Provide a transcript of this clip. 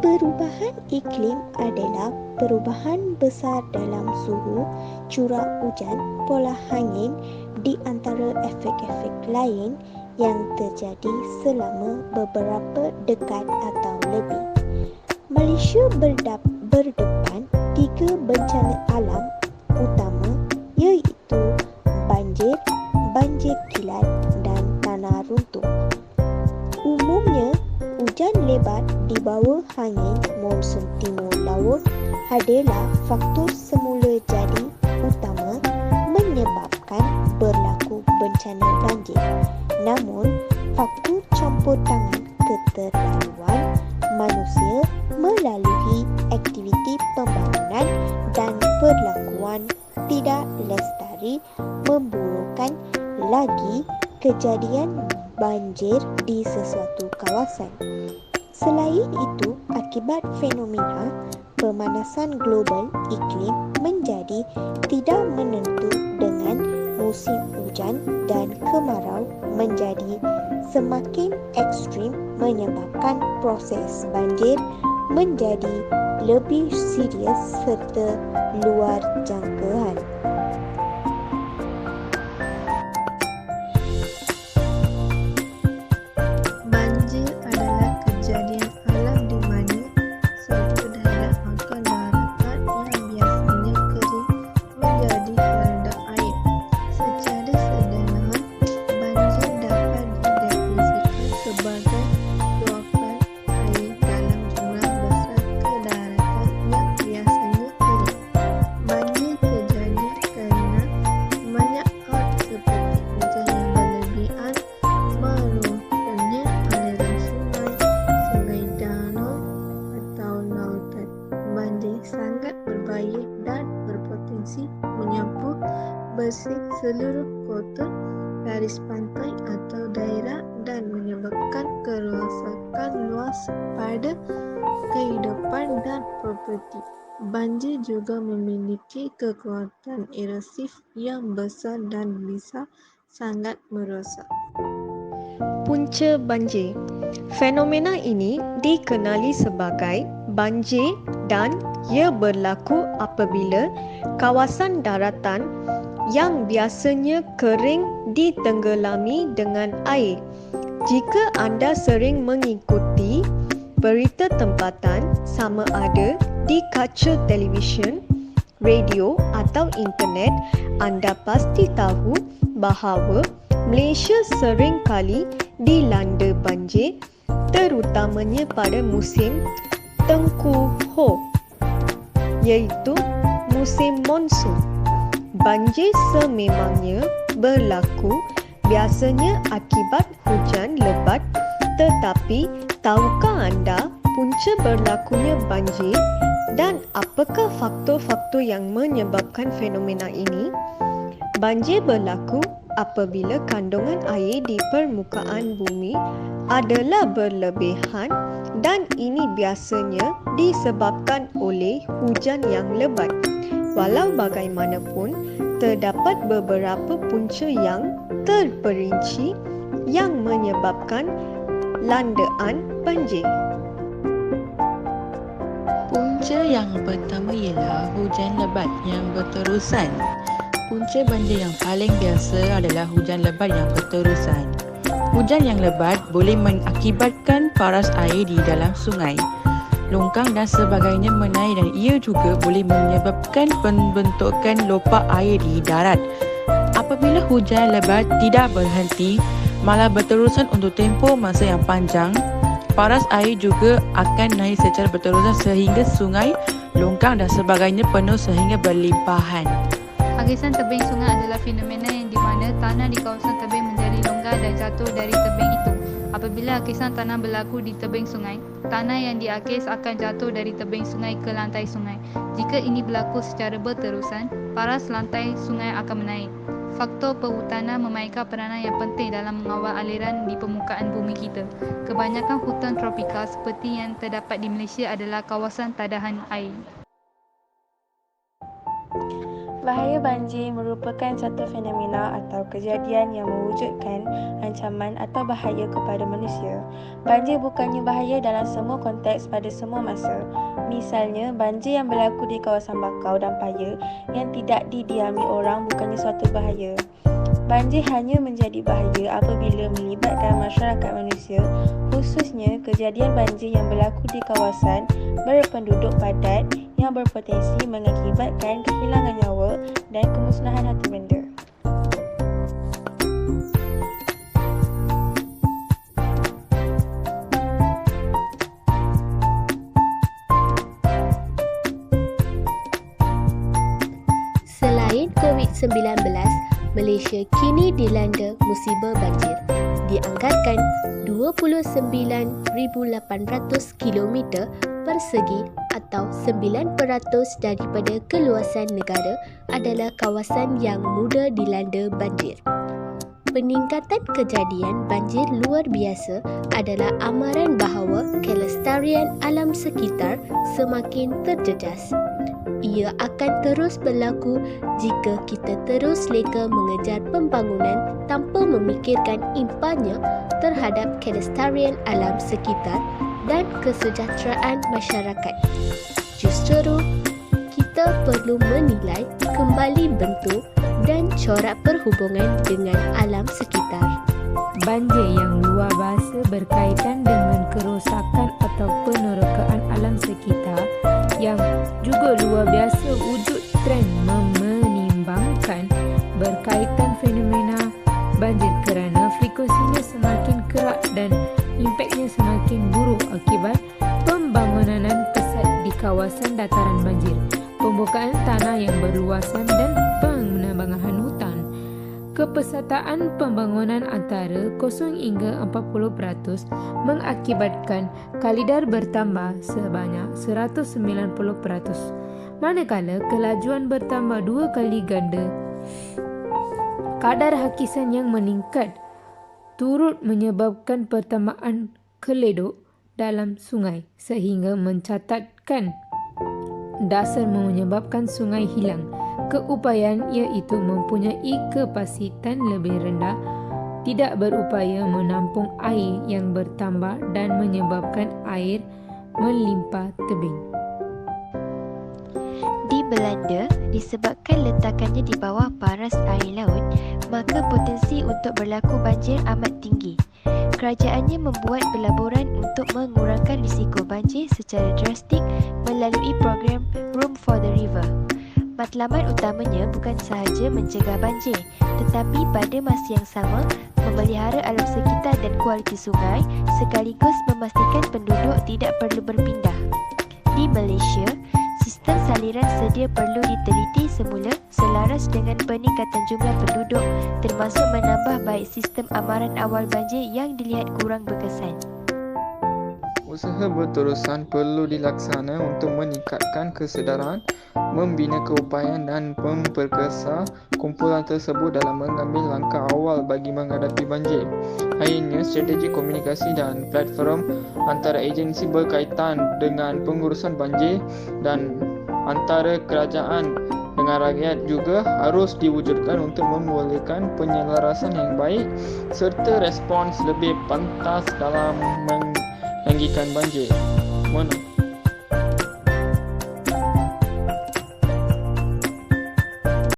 Perubahan iklim adalah perubahan besar dalam suhu, curah hujan, pola angin di antara efek-efek lain yang terjadi selama beberapa dekad atau lebih. Malaysia berdepan 3 bencana alam utama iaitu banjir, banjir kilat dan tanah runtuh. Umumnya, hujan lebat di bawah angin monsun timur laut adalah faktor semula jadi utama menyebabkan berlaku bencana banjir. Namun, faktor campur tangan keterlaluan manusia melalui aktiviti pembangunan dan perlakuan tidak lestari memburukkan lagi kejadian banjir di sesuatu kawasan. Selain itu, akibat fenomena pemanasan global iklim menjadi tidak menentu dengan musim hujan dan kemarau menjadi semakin ekstrim menyebabkan proses banjir menjadi lebih serius serta luar jangkaan. Banjir adalah kejadian alam di mana suatu daerah atau daratan yang biasanya kering menjadi redak air. Secara sederhana, banjir dapat didefinisikan sebagai luapan air dalam jumlah besar ke daratan yang biasanya kering. Banjir terjadi kerana banyak hal seperti hujan yang berlebihan, meluapnya aliran sungai, sungai danau atau lautan. Banjir sangat berbahaya dan berpotensi menyapu bersih seluruh kota, garis pantai atau daerah dan menyebabkan kerosakan luas pada kehidupan dan properti. Banjir juga memiliki kekuatan erosif yang besar dan bisa sangat merosak. Punca banjir. Fenomena ini dikenali sebagai banjir dan ia berlaku apabila kawasan daratan yang biasanya kering ditenggelami dengan air. Jika anda sering mengikuti berita tempatan sama ada di kaca televisyen, radio atau internet, anda pasti tahu bahawa Malaysia sering kali dilanda banjir terutamanya pada musim tengkuhoh iaitu musim monsun. Banjir sememangnya berlaku biasanya akibat hujan lebat, tetapi tahukah anda punca berlakunya banjir dan apakah faktor-faktor yang menyebabkan fenomena ini? Banjir berlaku apabila kandungan air di permukaan bumi adalah berlebihan dan ini biasanya disebabkan oleh hujan yang lebat. Walau bagaimanapun, terdapat beberapa punca yang terperinci yang menyebabkan landaan banjir. Punca yang pertama ialah hujan lebat yang berterusan. Punca banjir yang paling biasa adalah hujan lebat yang berterusan. Hujan yang lebat boleh mengakibatkan paras air di dalam sungai, longkang dan sebagainya menaik dan ia juga boleh menyebabkan pembentukan lopak air di darat. Apabila hujan lebat tidak berhenti, malah berterusan untuk tempoh masa yang panjang, paras air juga akan naik secara berterusan sehingga sungai, longkang dan sebagainya penuh sehingga berlimpahan. Hagisan tebing sungai adalah fenomena yang di mana tanah di kawasan tebing menjadi longgar dan jatuh dari tebing itu. Apabila hakisan tanah berlaku di tebing sungai, tanah yang diakis akan jatuh dari tebing sungai ke lantai sungai. Jika ini berlaku secara berterusan, paras lantai sungai akan menaik. Faktor perhutanan memainkan peranan yang penting dalam mengawal aliran di permukaan bumi kita. Kebanyakan hutan tropika seperti yang terdapat di Malaysia adalah kawasan tadahan air. Bahaya banjir merupakan satu fenomena atau kejadian yang mewujudkan ancaman atau bahaya kepada manusia. Banjir bukannya bahaya dalam semua konteks pada semua masa. Misalnya, banjir yang berlaku di kawasan bakau dan paya yang tidak didiami orang bukannya suatu bahaya. Banjir hanya menjadi bahaya apabila melibatkan masyarakat manusia, khususnya kejadian banjir yang berlaku di kawasan berpenduduk padat yang berpotensi mengakibatkan kehilangan nyawa dan kemusnahan harta benda. Selain COVID-19, Malaysia kini dilanda musibah banjir. Dianggarkan 29,800 km persegi atau 9% daripada keluasan negara adalah kawasan yang mudah dilanda banjir. Peningkatan kejadian banjir luar biasa adalah amaran bahawa kelestarian alam sekitar semakin terjejas. Ia akan terus berlaku jika kita terus leka mengejar pembangunan tanpa memikirkan impannya terhadap kelestarian alam sekitar dan kesejahteraan masyarakat. Justeru, kita perlu menilai kembali bentuk dan corak perhubungan dengan alam sekitar. Banjir yang luar biasa berkaitan dengan kerosakan atau penerokaan alam sekitar yang juga luar biasa wujud trend menimbangkan berkaitan fenomena banjir kerana frekuensinya semakin kerap dan impaknya semakin buruk akibat pembangunan pesat di kawasan dataran banjir, pembukaan tanah yang berluasan dan penambangan hutan. Kepesertaan pembangunan antara 0 hingga 40% mengakibatkan kalidar bertambah sebanyak 190%, manakala kelajuan bertambah 2 kali ganda. Kadar hakisan yang meningkat turut menyebabkan pertambahan keleduk dalam sungai sehingga mencatatkan dasar menyebabkan sungai hilang. Keupayaan iaitu mempunyai kapasiten lebih rendah, tidak berupaya menampung air yang bertambah dan menyebabkan air melimpah tebing. Di Belanda, disebabkan letakannya di bawah paras air laut, maka potensi untuk berlaku banjir amat tinggi. Kerajaannya membuat pelaburan untuk mengurangkan risiko banjir secara drastik melalui program Room for the River. Matlamat utamanya bukan sahaja mencegah banjir, tetapi pada masa yang sama memelihara alam sekitar dan kualiti sungai sekaligus memastikan penduduk tidak perlu berpindah. Di Malaysia, sistem saliran sedia perlu diteliti semula selaras dengan peningkatan jumlah penduduk termasuk menambah baik sistem amaran awal banjir yang dilihat kurang berkesan. Usaha berterusan perlu dilaksana untuk meningkatkan kesedaran, membina keupayaan dan memperkasa kumpulan tersebut dalam mengambil langkah awal bagi menghadapi banjir. Akhirnya, strategi komunikasi dan platform antara agensi berkaitan dengan pengurusan banjir dan antara kerajaan dengan rakyat juga harus diwujudkan untuk membolehkan penyelarasan yang baik serta respons lebih pantas dalam menanggikan banjir.